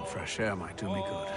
fresh air might do me good.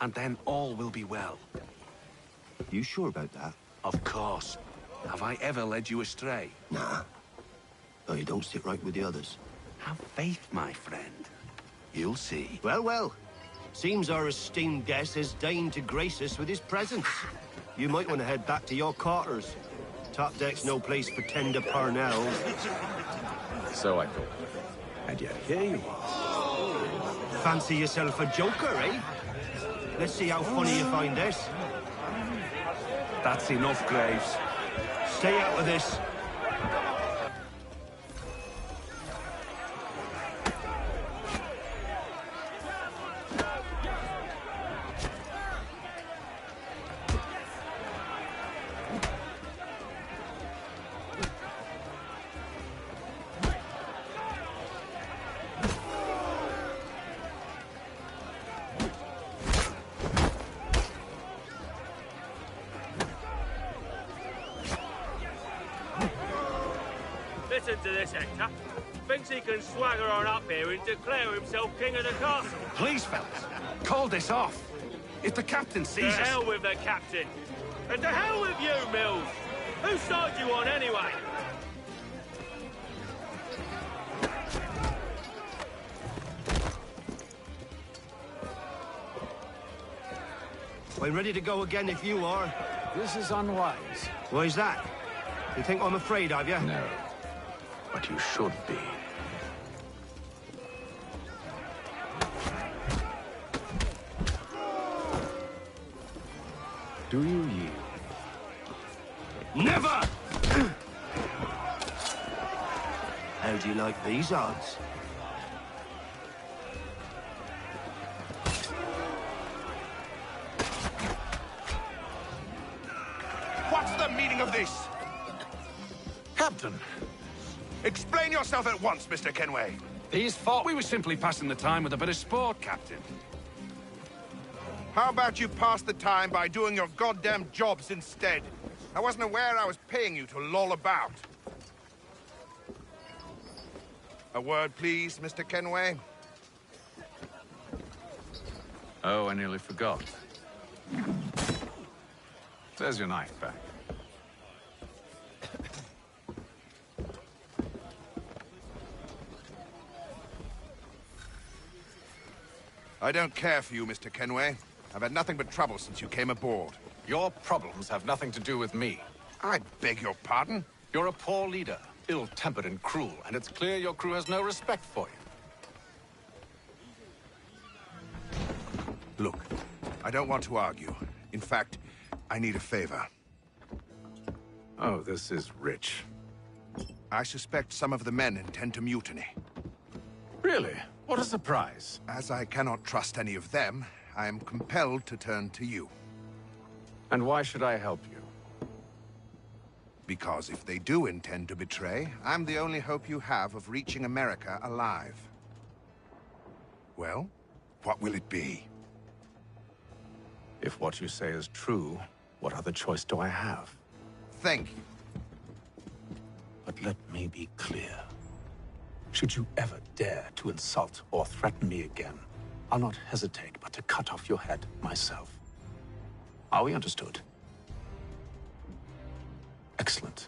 And then all will be well. You sure about that? Of course. Have I ever led you astray? Nah. No, you don't sit right with the others. Have faith, my friend. You'll see. Well, well. Seems our esteemed guest has deigned to grace us with his presence. You might want to head back to your quarters. Top deck's no place for tender parnells. So I thought. And yet here you are. Fancy yourself a joker, eh? Let's see how funny you find this. That's enough, Graves. Stay out of this. Listen to this, Hector. Thinks he can swagger on up here and declare himself king of the castle. Please, fellas, call this off. If the captain sees us... To hell with the captain. And to hell with you, Mills. Whose side you on, anyway? I'm ready to go again if you are. This is unwise. Why's that? You think I'm afraid of you? No. But you should be. Do you yield? Never! How do you like these odds? What's the meaning of this? Captain! Explain yourself at once, Mr. Kenway. These thought we were simply passing the time with a bit of sport, Captain. How about you pass the time by doing your goddamn jobs instead? I wasn't aware I was paying you to loll about. A word, please, Mr. Kenway. Oh, I nearly forgot. There's your knife back. I don't care for you, Mr. Kenway. I've had nothing but trouble since you came aboard. Your problems have nothing to do with me. I beg your pardon? You're a poor leader, ill-tempered and cruel, and it's clear your crew has no respect for you. Look, I don't want to argue. In fact, I need a favor. Oh, this is rich. I suspect some of the men intend to mutiny. Really? What a surprise. As I cannot trust any of them, I am compelled to turn to you. And why should I help you? Because if they do intend to betray, I'm the only hope you have of reaching America alive. Well, what will it be? If what you say is true, what other choice do I have? Thank you. But let me be clear. Should you ever dare to insult or threaten me again, I'll not hesitate but to cut off your head myself. Are we understood? Excellent.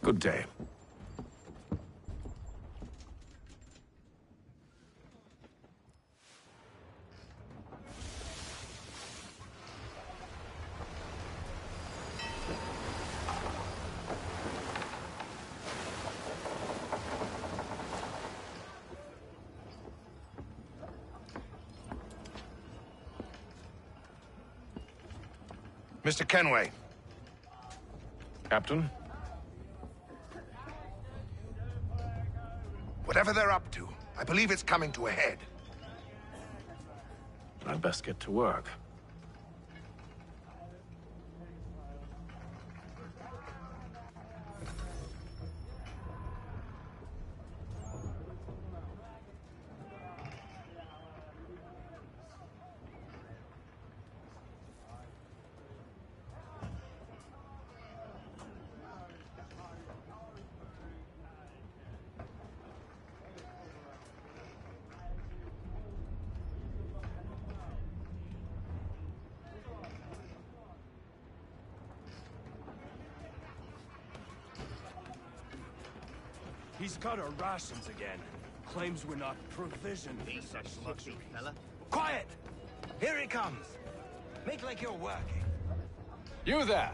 Good day. Mr. Kenway. Captain? Whatever they're up to, I believe it's coming to a head. I'd best get to work. He's cut our rations again. Claims we're not provisioned for such luxury. Fella. Quiet! Here he comes. Make like you're working. You there!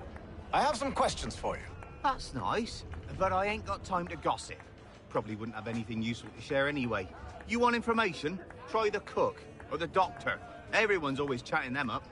I have some questions for you. That's nice, but I ain't got time to gossip. Probably wouldn't have anything useful to share anyway. You want information? Try the cook or the doctor. Everyone's always chatting them up.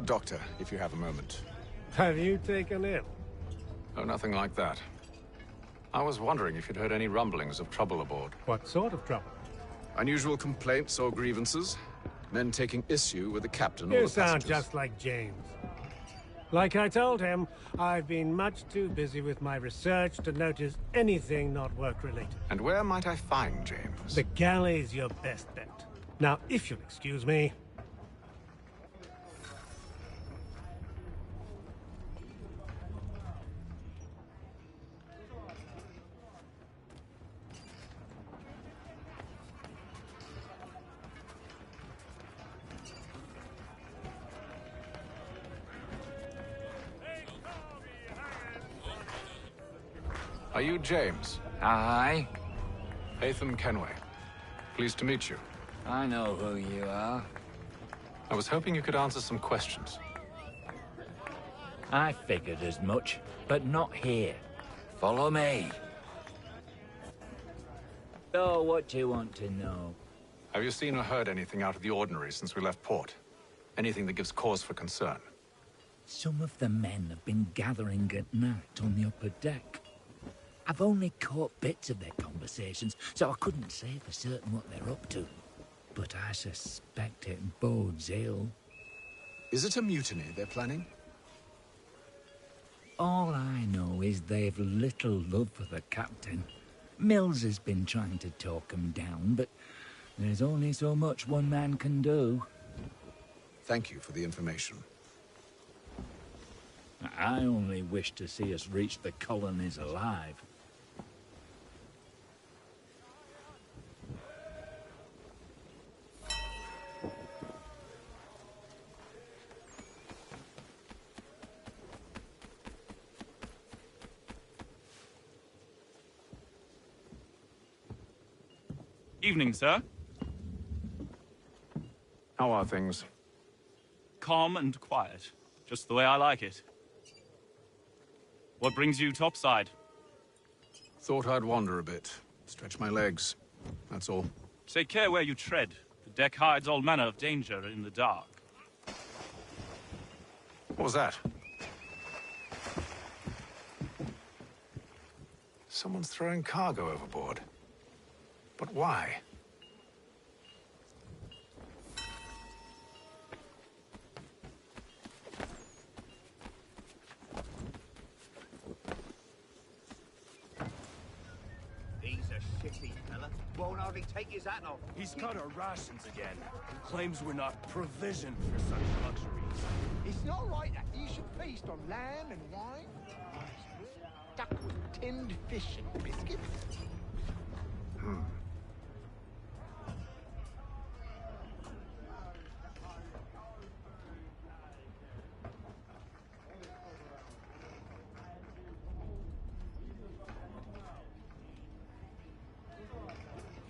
Doctor, if you have a moment. Have you taken ill? Oh, nothing like that. I was wondering if you'd heard any rumblings of trouble aboard. What sort of trouble? Unusual complaints or grievances? Men taking issue with the captain or You the sound passengers? just like James. Like I told him, I've been much too busy with my research to notice anything not work-related. And where might I find James? The galley's your best bet. Now, if you'll excuse me... Are you James? Aye, Haytham Kenway. Pleased to meet you. I know who you are. I was hoping you could answer some questions. I figured as much, but not here. Follow me. So, what do you want to know? Have you seen or heard anything out of the ordinary since we left port? Anything that gives cause for concern? Some of the men have been gathering at night on the upper deck. I've only caught bits of their conversations, so I couldn't say for certain what they're up to. But I suspect it bodes ill. Is it a mutiny they're planning? All I know is they've little love for the captain. Mills has been trying to talk him down, but there's only so much one man can do. Thank you for the information. I only wish to see us reach the colonies alive. Evening, sir. How are things? Calm and quiet. Just the way I like it. What brings you topside? Thought I'd wander a bit. Stretch my legs. That's all. Take care where you tread. The deck hides all manner of danger in the dark. What was that? Someone's throwing cargo overboard. But why? He's a shitty fella. Won't hardly take his hat off. He's cut our rations again. Claims we're not provisioned for such luxuries. It's not right that you should feast on lamb and wine. Duck with tinned fish and biscuits.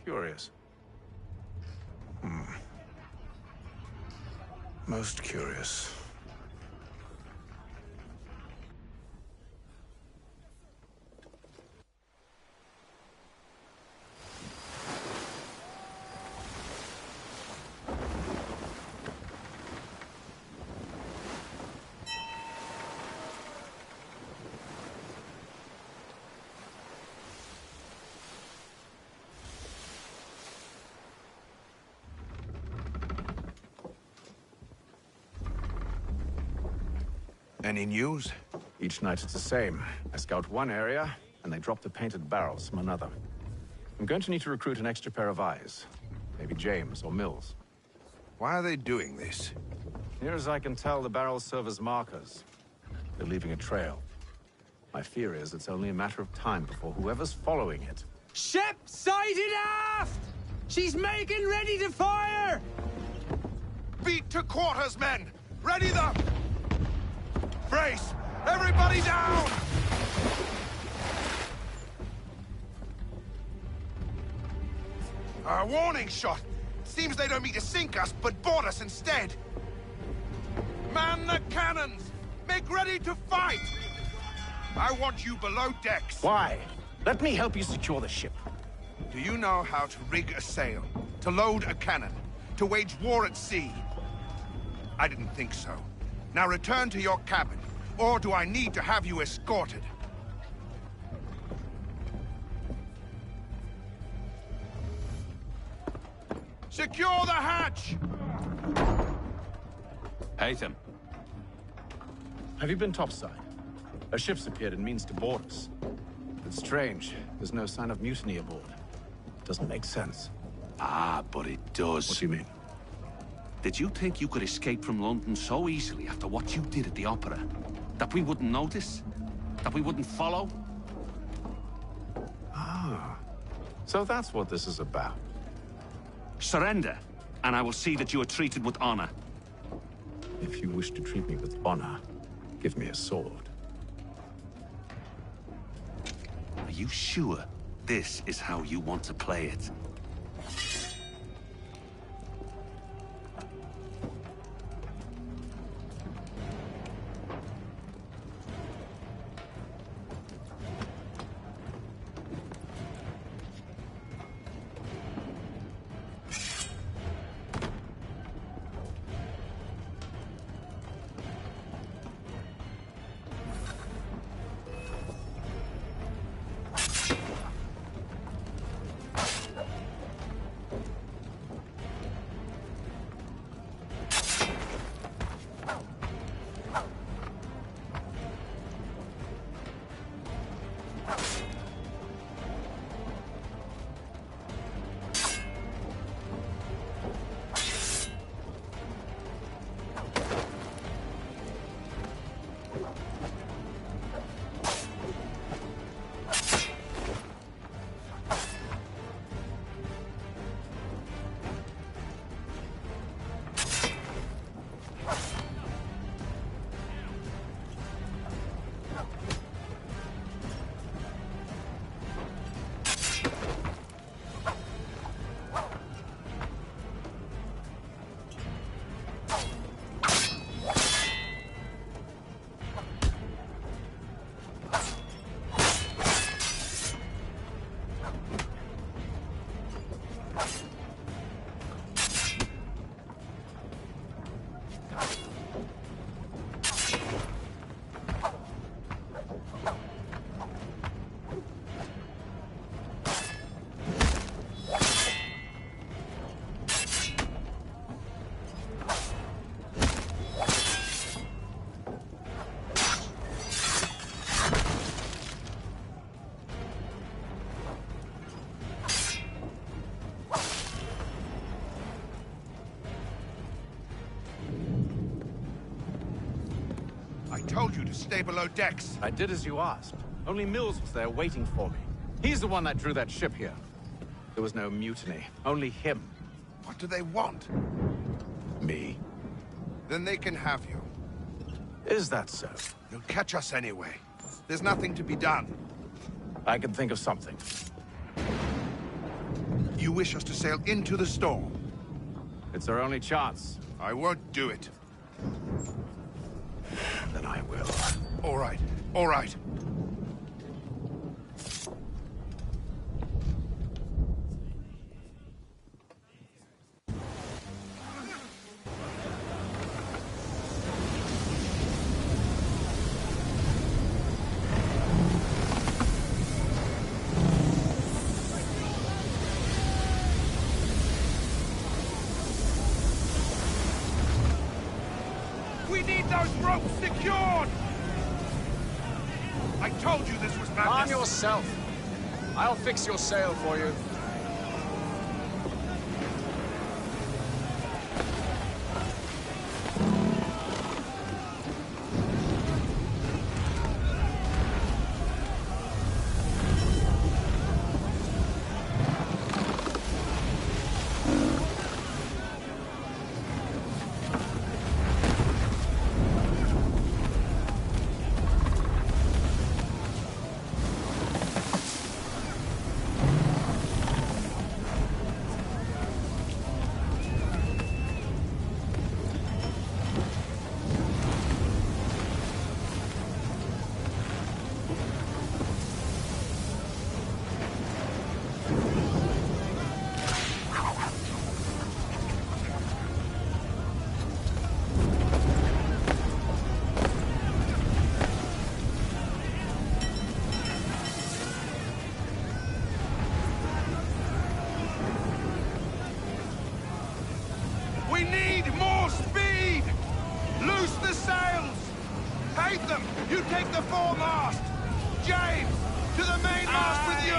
Curious. Most curious. Any news? Each night it's the same. I scout one area, and they drop the painted barrels from another. I'm going to need to recruit an extra pair of eyes. Maybe James or Mills. Why are they doing this? Near as I can tell, the barrels serve as markers. They're leaving a trail. My fear is it's only a matter of time before whoever's following it... Ship sighted aft! She's making ready to fire! Beat to quarters, men! Ready them! Brace! Everybody down! A warning shot! Seems they don't mean to sink us, but board us instead! Man the cannons! Make ready to fight! I want you below decks! Why? Let me help you secure the ship. Do you know how to rig a sail? To load a cannon? To wage war at sea? I didn't think so. Now return to your cabin, or do I need to have you escorted? Secure the hatch! Haytham. Have you been topside? A ship's appeared and means to board us. It's strange. There's no sign of mutiny aboard. Doesn't make sense. Ah, but it does. What do you mean? Did you think you could escape from London so easily after what you did at the opera? That we wouldn't notice? That we wouldn't follow? Ah. So that's what this is about. Surrender, and I will see that you are treated with honor. If you wish to treat me with honor, give me a sword. Are you sure this is how you want to play it? told you to stay below decks. I did as you asked. Only Mills was there waiting for me. He's the one that drew that ship here. There was no mutiny, only him. What do they want? Me? Then they can have you. Is that so? You'll catch us anyway. There's nothing to be done. I can think of something. You wish us to sail into the storm? It's our only chance. I won't do it. Then I will. All right, all right. We need those ropes secured! I told you this was madness. Calm yourself. I'll fix your sail for you. We need more speed! Loose the sails! Haytham, you take the foremast! James, to the mainmast with you!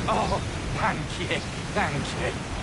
Oh, thank you, thank you.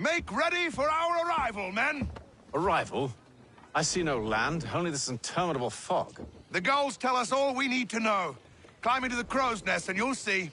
Make ready for our arrival, men! Arrival? I see no land, only this interminable fog. The gulls tell us all we need to know. Climb into the crow's nest and you'll see.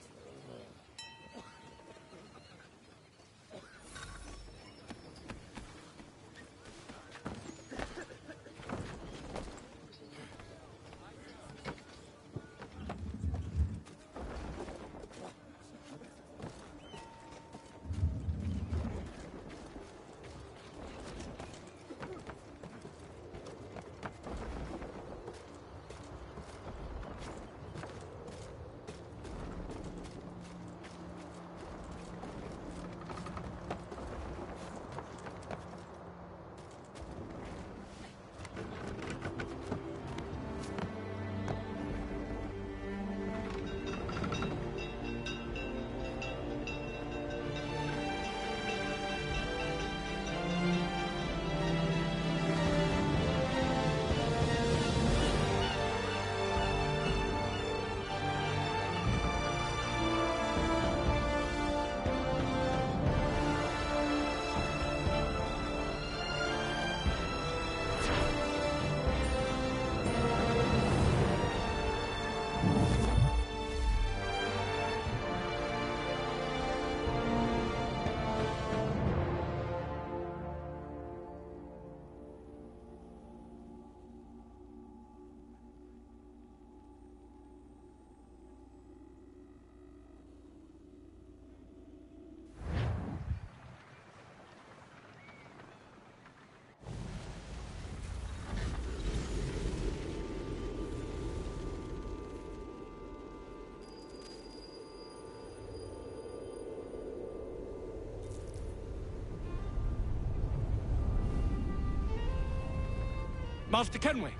Master Kenway!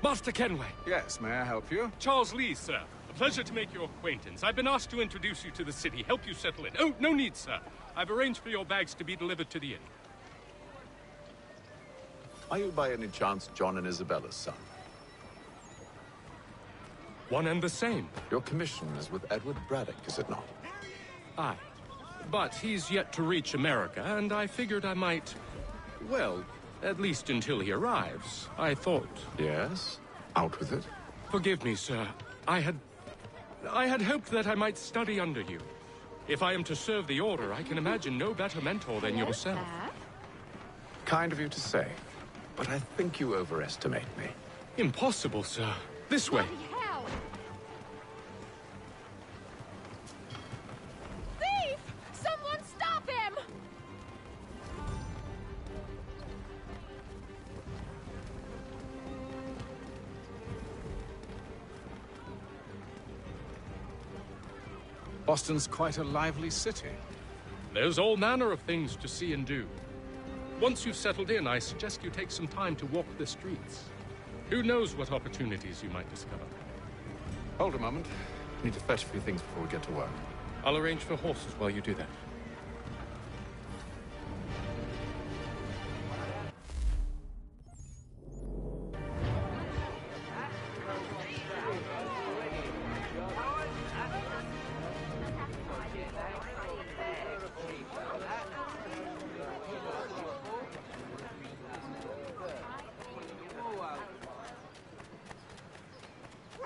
Master Kenway! Yes, may I help you? Charles Lee, sir. A pleasure to make your acquaintance. I've been asked to introduce you to the city, help you settle in. Oh, no need, sir. I've arranged for your bags to be delivered to the inn. Are you by any chance John and Isabella's son? One and the same. Your commission is with Edward Braddock, is it not? Aye. But he's yet to reach America, and I figured I might... well, at least until he arrives, I thought. Yes? Out with it. Forgive me, sir. I had hoped that I might study under you. If I am to serve the Order, I can imagine no better mentor than yourself. Kind of you to say, but I think you overestimate me. Impossible, sir. This way. Thief! Someone stop him! Boston's quite a lively city. There's all manner of things to see and do. Once you've settled in, I suggest you take some time to walk the streets. Who knows what opportunities you might discover. Hold a moment. I need to fetch a few things before we get to work. I'll arrange for horses while you do that.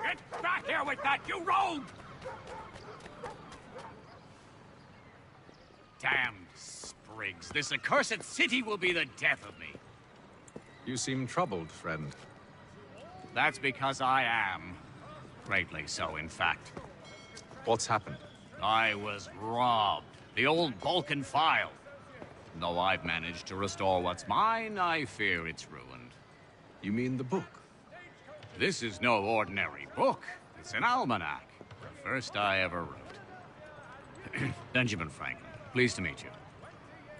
Get back here with that, you rogue! Damned sprigs. This accursed city will be the death of me. You seem troubled, friend. That's because I am. Greatly so, in fact. What's happened? I was robbed. The old Balkan file. Though I've managed to restore what's mine, I fear it's ruined. You mean the book? This is no ordinary book. It's an almanac. The first I ever wrote. Benjamin Franklin, pleased to meet you.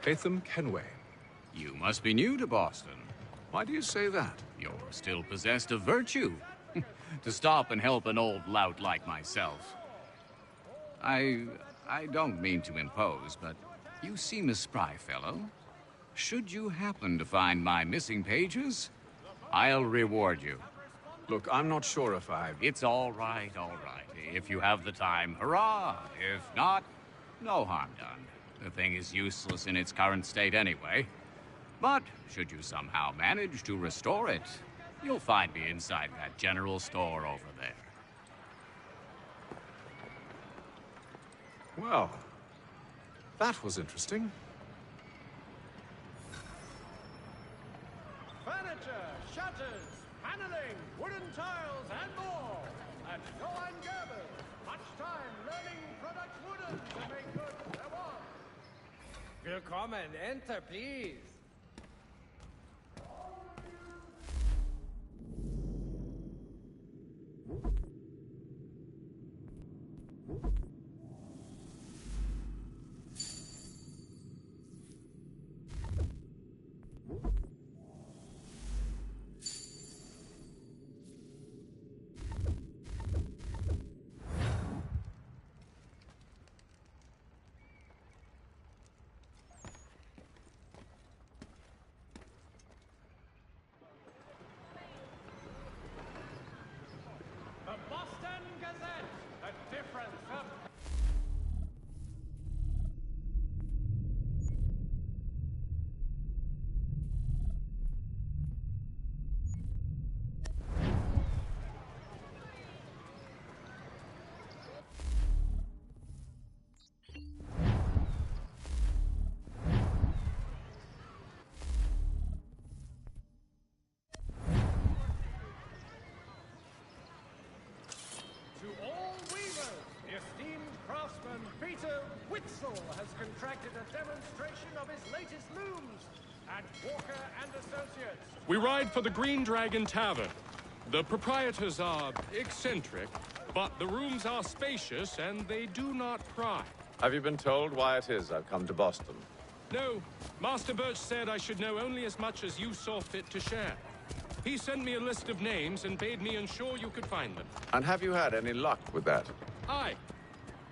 Haytham Kenway. You must be new to Boston. Why do you say that? You're still possessed of virtue. To stop and help an old lout like myself. I don't mean to impose, but you seem a spry fellow. Should you happen to find my missing pages, I'll reward you. Look, I'm not sure if I... It's all right, all right. If you have the time, hurrah! If not, no harm done. The thing is useless in its current state anyway. But should you somehow manage to restore it, you'll find me inside that general store over there. Well, that was interesting. Furniture, shutters, paneling, wooden tiles, and more. At Johan Gerber. Much time learning products wooden to make good their want. Willkommen, enter, please. Has contracted a demonstration of his latest looms at Walker and Associates. We ride for the Green Dragon Tavern. The proprietors are eccentric, but the rooms are spacious and they do not pry. Have you been told why it is I've come to Boston? No. Master Birch said I should know only as much as you saw fit to share. He sent me a list of names and bade me ensure you could find them. And have you had any luck with that? Aye.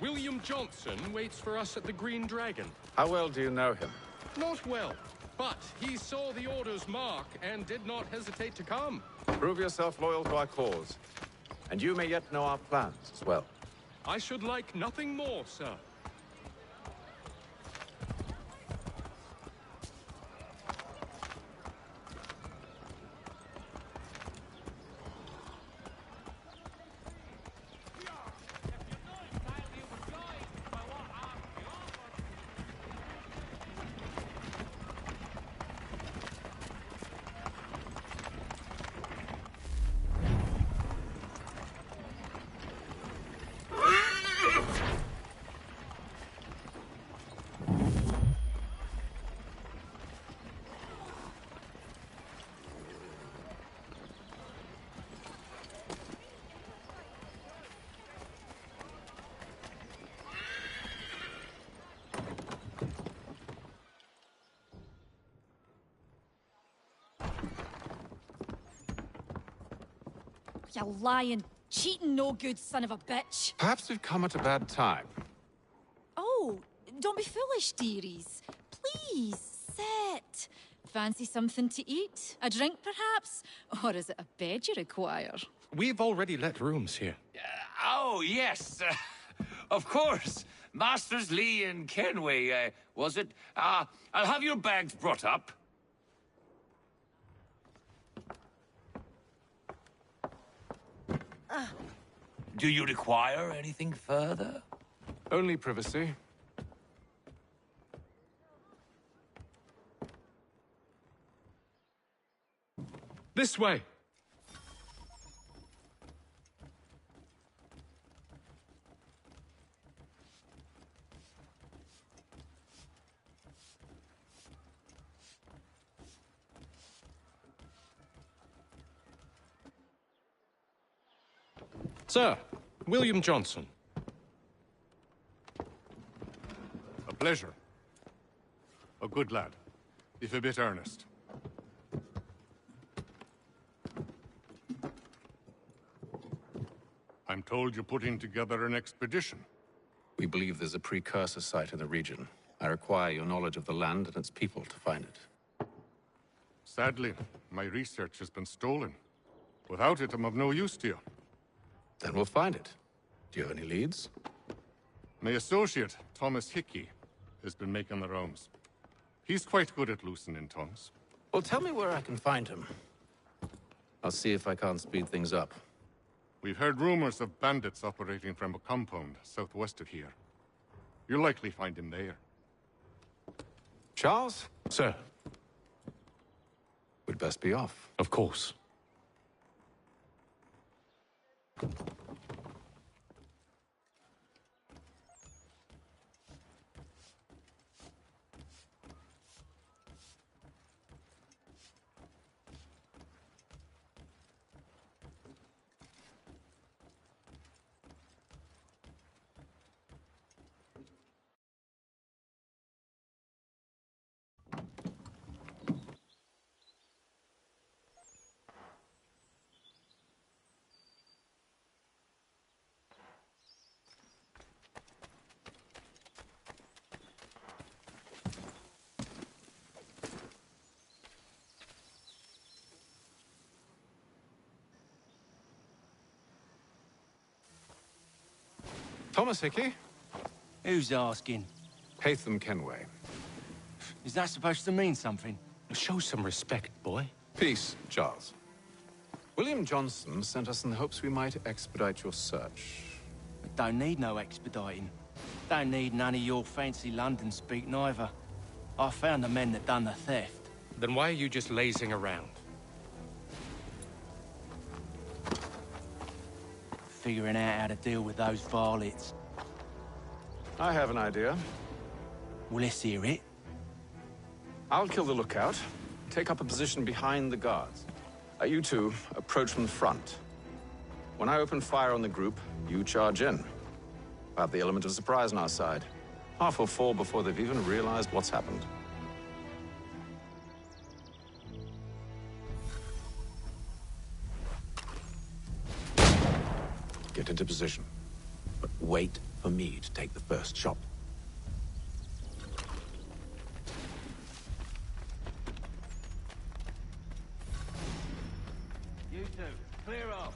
William Johnson waits for us at the Green Dragon. How well do you know him? Not well, but he saw the order's mark and did not hesitate to come. Prove yourself loyal to our cause, and you may yet know our plans as well. I should like nothing more, sir. You lying, cheating, no good son of a bitch. Perhaps we've come at a bad time. Oh, don't be foolish, dearies. Please, sit. Fancy something to eat? A drink, perhaps? Or is it a bed you require? We've already let rooms here. Oh, yes. Of course. Masters Lee and Kenway, was it? I'll have your bags brought up. Do you require anything further? Only privacy. This way. Sir, William Johnson. A pleasure. A good lad, if a bit earnest. I'm told you're putting together an expedition. We believe there's a precursor site in the region. I require your knowledge of the land and its people to find it. Sadly, my research has been stolen. Without it, I'm of no use to you. Then we'll find it. Do you have any leads? My associate, Thomas Hickey, has been making the rounds. He's quite good at loosening tongues. Well, tell me where I can find him. I'll see if I can't speed things up. We've heard rumors of bandits operating from a compound southwest of here. You'll likely find him there. Charles? Sir. We'd best be off. Of course. Thomas Hickey? Who's asking? Haytham Kenway. Is that supposed to mean something? Show some respect, boy. Peace, Charles. William Johnson sent us in the hopes we might expedite your search. I don't need no expediting. Don't need none of your fancy London speak neither. I found the men that done the theft. Then why are you just lazing around? Figuring out how to deal with those varlets. I have an idea. Well, let's hear it. I'll kill the lookout, take up a position behind the guards. You two approach from the front. When I open fire on the group, you charge in. We'll have the element of surprise on our side. Half will fall before they've even realized what's happened. Get into position, but wait for me to take the first shot. You two, clear off.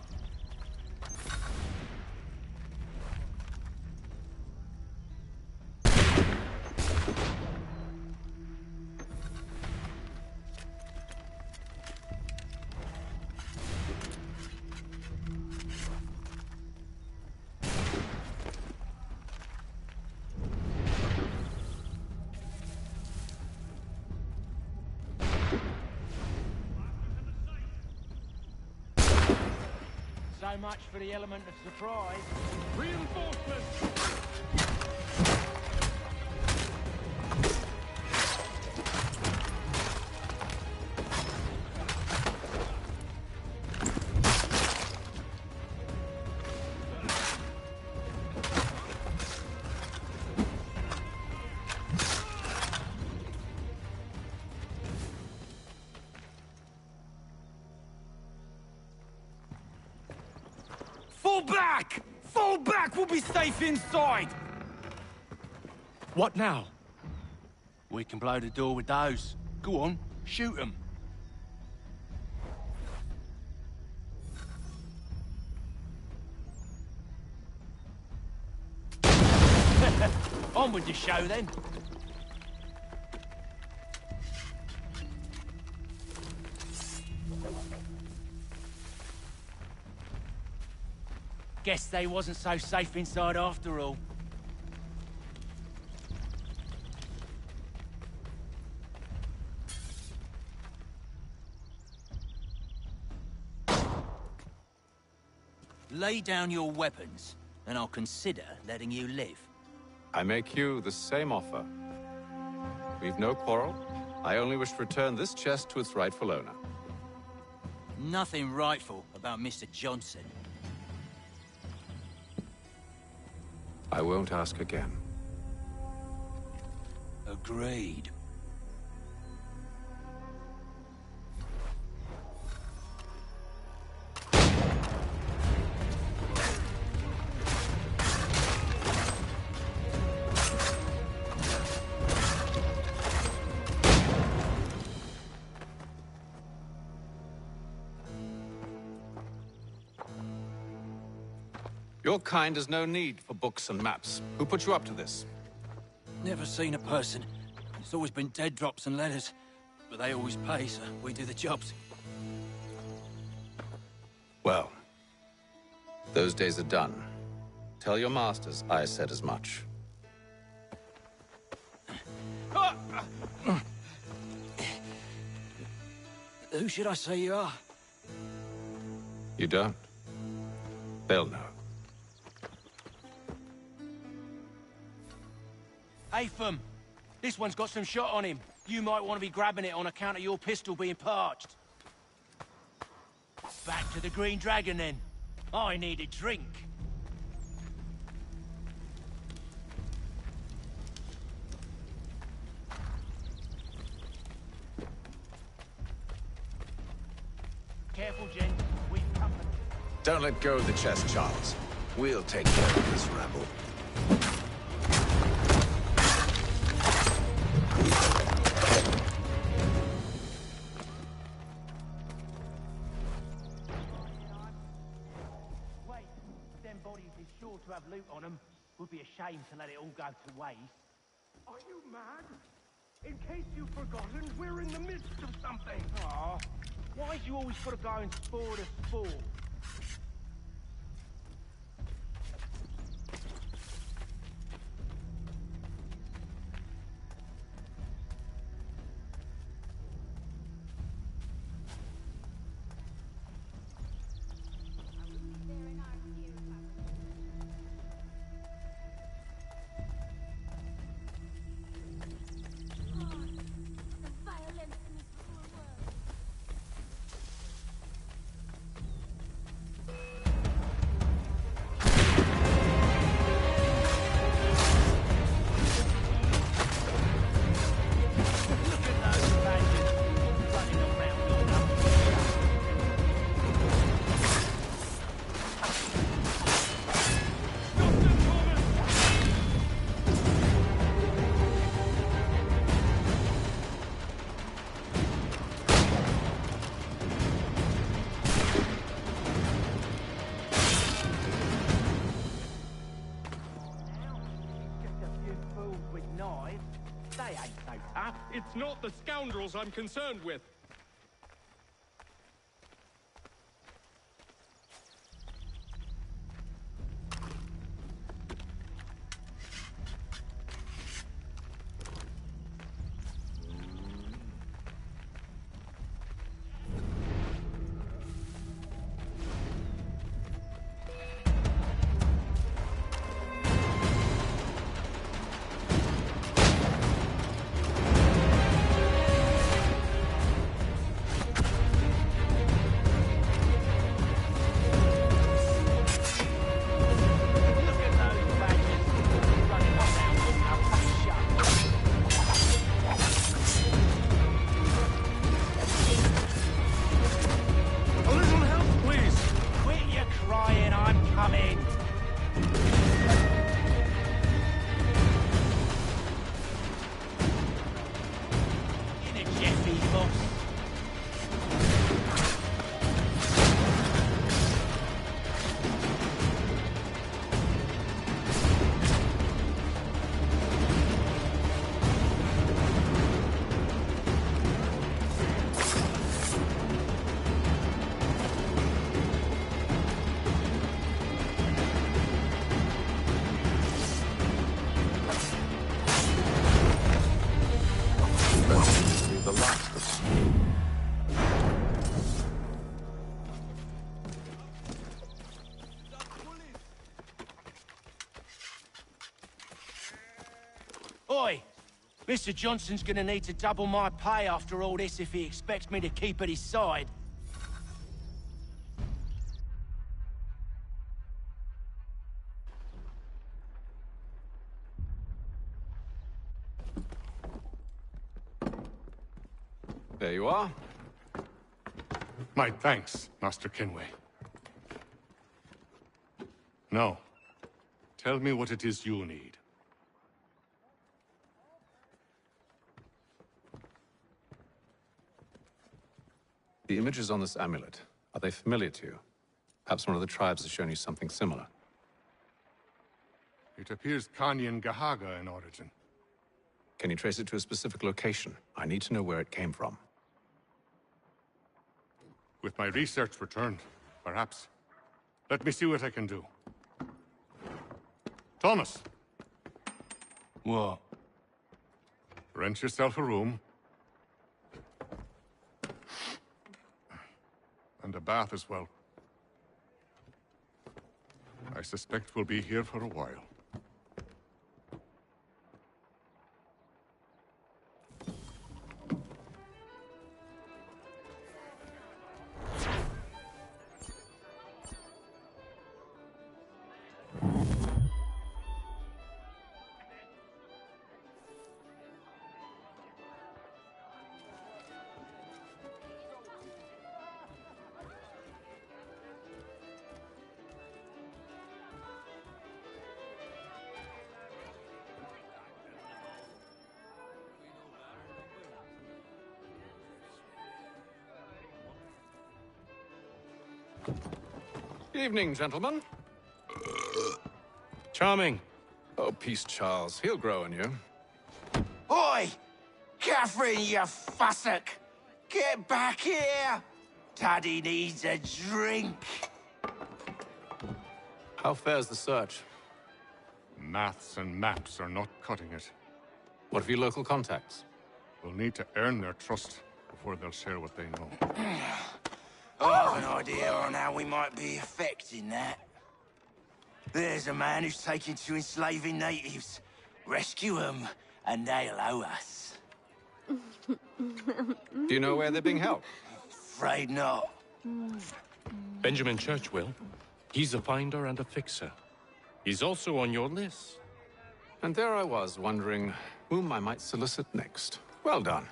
So much for the element of surprise. Reinforcements! Fall back! Fall back! We'll be safe inside! What now? We can blow the door with those. Go on, shoot them. On with the show, then. Guess they wasn't so safe inside after all. Lay down your weapons, and I'll consider letting you live. I make you the same offer. We've no quarrel. I only wish to return this chest to its rightful owner. Nothing rightful about Mr. Johnson. I won't ask again. Agreed. Your kind has no need for books and maps. Who put you up to this? Never seen a person. It's always been dead drops and letters. But they always pay, so we do the jobs. Well, those days are done. Tell your masters I said as much. Who should I say you are? You don't? They'll know. Haytham! This one's got some shot on him. You might want to be grabbing it on account of your pistol being parched. Back to the Green Dragon, then. I need a drink. Careful, Jen. We've company. Don't let go of the chest, Charles. We'll take care of this rabble. Wait, them bodies is sure to have loot on them. Would be a shame to let it all go to waste. Are you mad? In case you've forgotten, we're in the midst of something. Aw, why do you always gotta go and spoil the sport? It's not the scoundrels I'm concerned with. Oi! Mr. Johnson's gonna need to double my pay after all this if he expects me to keep at his side. There you are. My thanks, Master Kenway. Now, tell me what it is you need. The images on this amulet, are they familiar to you? Perhaps one of the tribes has shown you something similar. It appears Kanyan Gahaga in origin. Can you trace it to a specific location? I need to know where it came from. With my research returned, perhaps. Let me see what I can do. Thomas! What? Rent yourself a room. And a bath as well. I suspect we'll be here for a while. Evening, gentlemen. Charming. Oh, peace, Charles. He'll grow on you. Oi! Catherine, you fussock! Get back here! Daddy needs a drink. How fares the search? Maths and maps are not cutting it. What of your local contacts? We'll need to earn their trust before they'll share what they know. I have an idea on how we might be affecting that. There's a man who's taken to enslaving natives. Rescue them, and they'll owe us. Do you know where they're being held? Afraid not. Benjamin Church will. He's a finder and a fixer. He's also on your list. And there I was, wondering whom I might solicit next. Well done.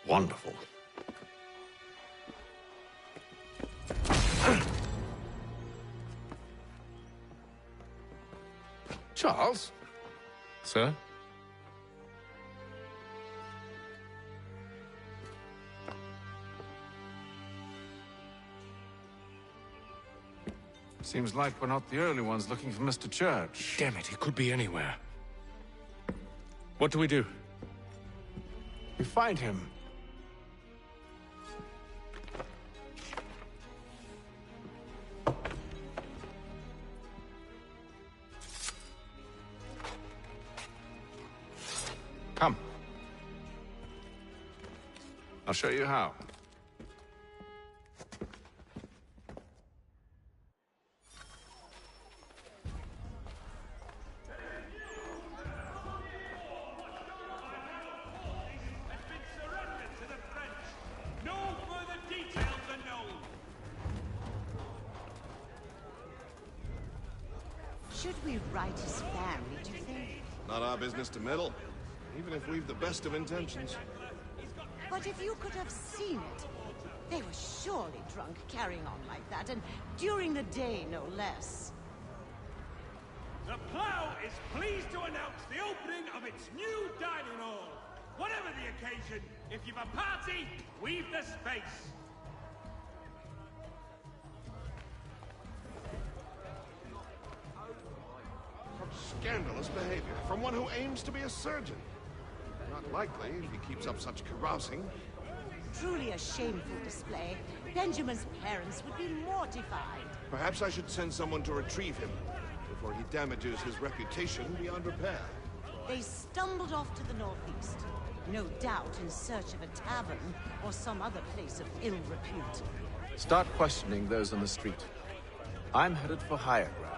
Wonderful. Charles? Sir? Seems like we're not the only ones looking for Mr. Church. Damn it, he could be anywhere. What do we do? We find him. Come. I'll show you how. Should we write his family, do you think? Not our business to meddle, even if we've the best of intentions. But if you could have seen it, they were surely drunk carrying on like that, and during the day, no less. The Plough is pleased to announce the opening of its new dining hall. Whatever the occasion, if you've a party, we've the space. Scandalous behavior from one who aims to be a surgeon. Not likely if he keeps up such carousing. Truly a shameful display. Benjamin's parents would be mortified. Perhaps I should send someone to retrieve him before he damages his reputation beyond repair. They stumbled off to the northeast, no doubt in search of a tavern or some other place of ill repute. Start questioning those on the street. I'm headed for higher ground.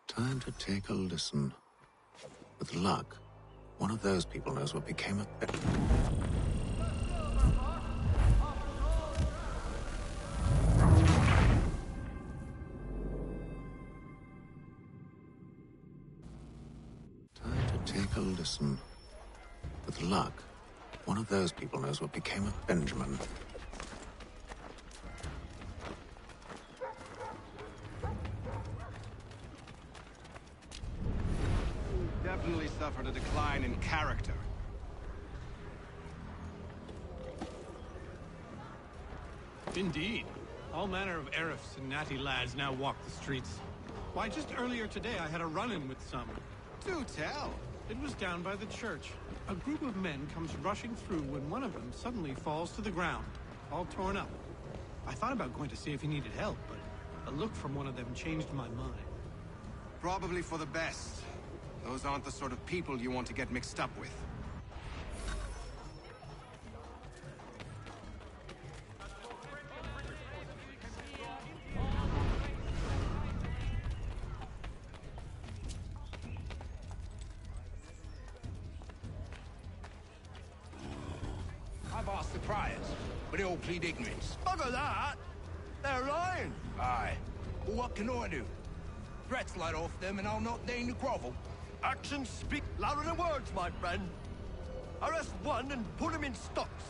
Time to take a listen. With luck, one of those people knows what became of it. Time to take a listen. With luck, one of those people knows what became of Benjamin. Definitely suffered a decline in character. Indeed. All manner of Arifs and natty lads now walk the streets. Why, just earlier today I had a run-in with some. Do tell. It was down by the church. A group of men comes rushing through when one of them suddenly falls to the ground, all torn up. I thought about going to see if he needed help, but a look from one of them changed my mind. Probably for the best. Those aren't the sort of people you want to get mixed up with. I've asked the priors, but they all plead ignorance. Bugger that! They're lying! Aye. Well, what can I do? Threats light off them and I'll not deign to grovel. Actions speak louder than words, my friend. Arrest one and put him in stocks.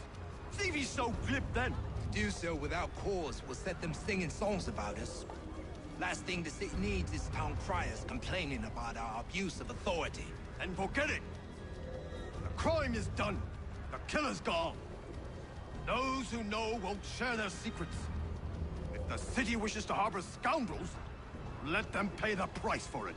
See if he's so glib then. To do so without cause will set them singing songs about us. Last thing the city needs is town criers complaining about our abuse of authority. And forget it. The crime is done. The killer's gone. Those who know won't share their secrets. If the city wishes to harbor scoundrels, let them pay the price for it.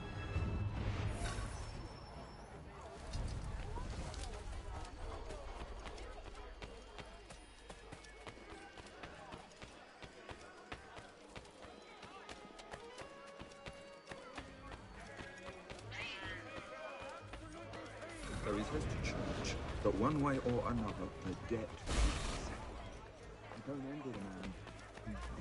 There is hope to church, but one way or another, the debt will be settled. Don't envy the man.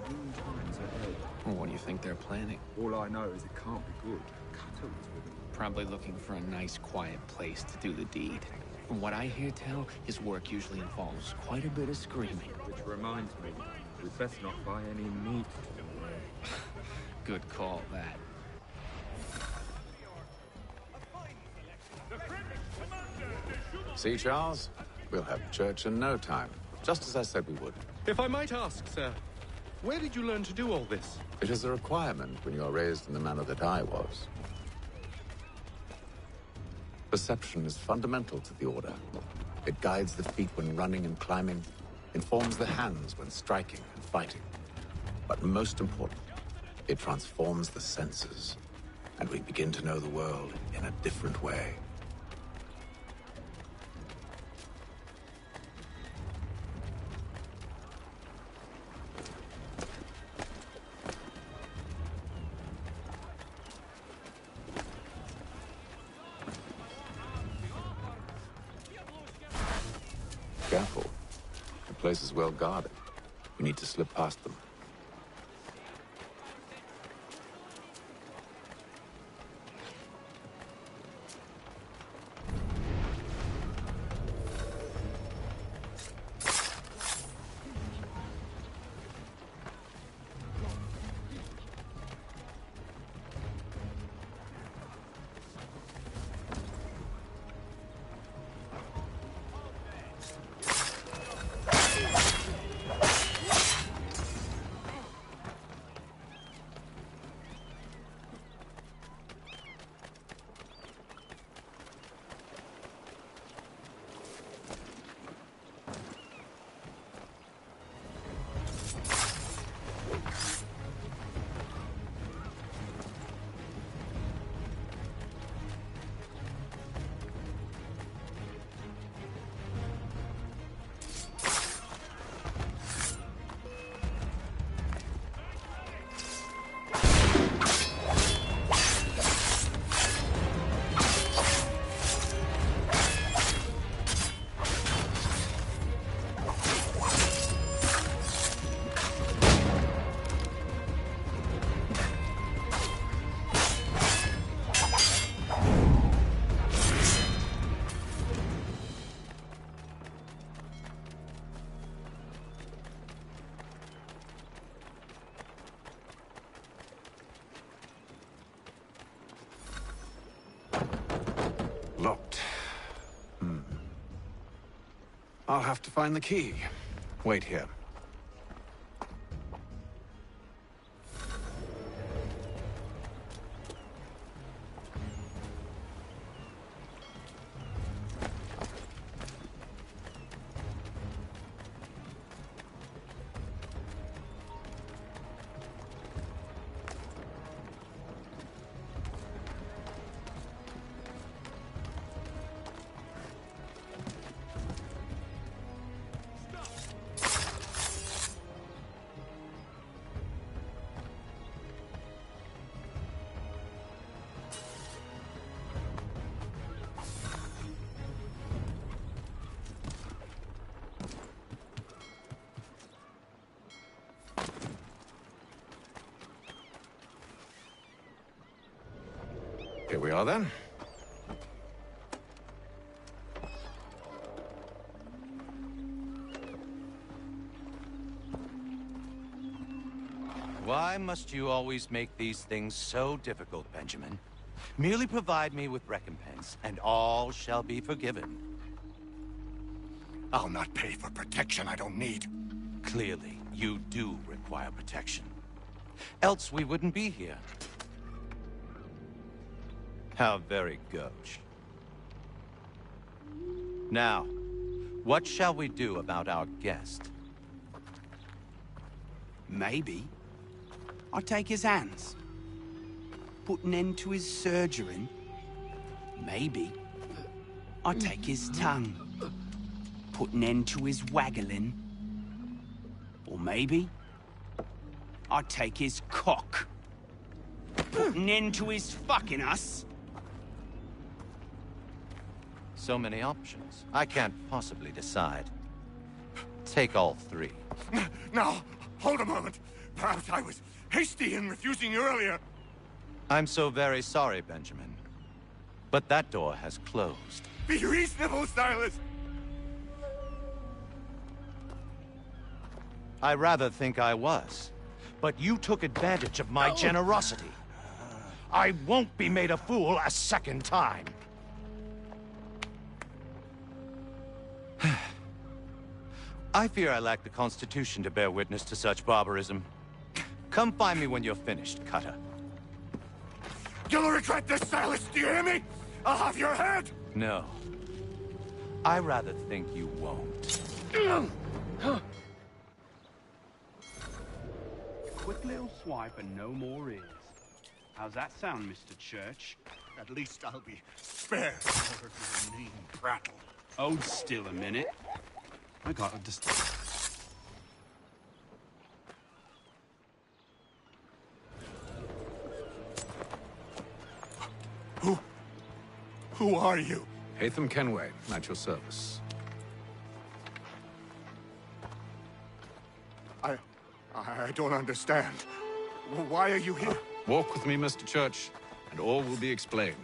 Green times ahead. Well, what do you think they're planning? All I know is it can't be good. Cutter was with him. Probably looking for a nice, quiet place to do the deed. From what I hear tell, his work usually involves quite a bit of screaming. Which reminds me, we'd best not buy any meat tomorrow. Good call, that. See, Charles? We'll have church in no time. Just as I said we would. If I might ask, sir, where did you learn to do all this? It is a requirement when you are raised in the manner that I was. Perception is fundamental to the Order. It guides the feet when running and climbing, informs the hands when striking and fighting. But most important, it transforms the senses, and we begin to know the world in a different way. Careful. The place is well guarded. We need to slip past them. Locked. I'll have to find the key. Wait here. Here we are, then. Why must you always make these things so difficult, Benjamin? Merely provide me with recompense, and all shall be forgiven. I'll not pay for protection I don't need. Clearly, you do require protection. Else we wouldn't be here. How very gauche. Now, what shall we do about our guest? Maybe I'll take his hands. Put an end to his surgering. Maybe I'll take his tongue. Put an end to his waggling. Or maybe I'll take his cock. Put an end to his fucking us. So many options. I can't possibly decide. Take all three. Now, hold a moment. Perhaps I was hasty in refusing you earlier. I'm so very sorry, Benjamin. But that door has closed. Be reasonable, Silas! I rather think I was. But you took advantage of my generosity. I won't be made a fool a second time. I fear I lack the constitution to bear witness to such barbarism. Come find me when you're finished, Cutter. You'll regret this, Silas, do you hear me? I'll have your head! No. I rather think you won't. Quick little swipe and no more is. How's that sound, Mr. Church? At least I'll be spared over to the name prattle. Hold still a minute. I gotta just... Who are you? Haytham Kenway, at your service. I don't understand. Why are you here? Walk with me, Mr. Church, and all will be explained.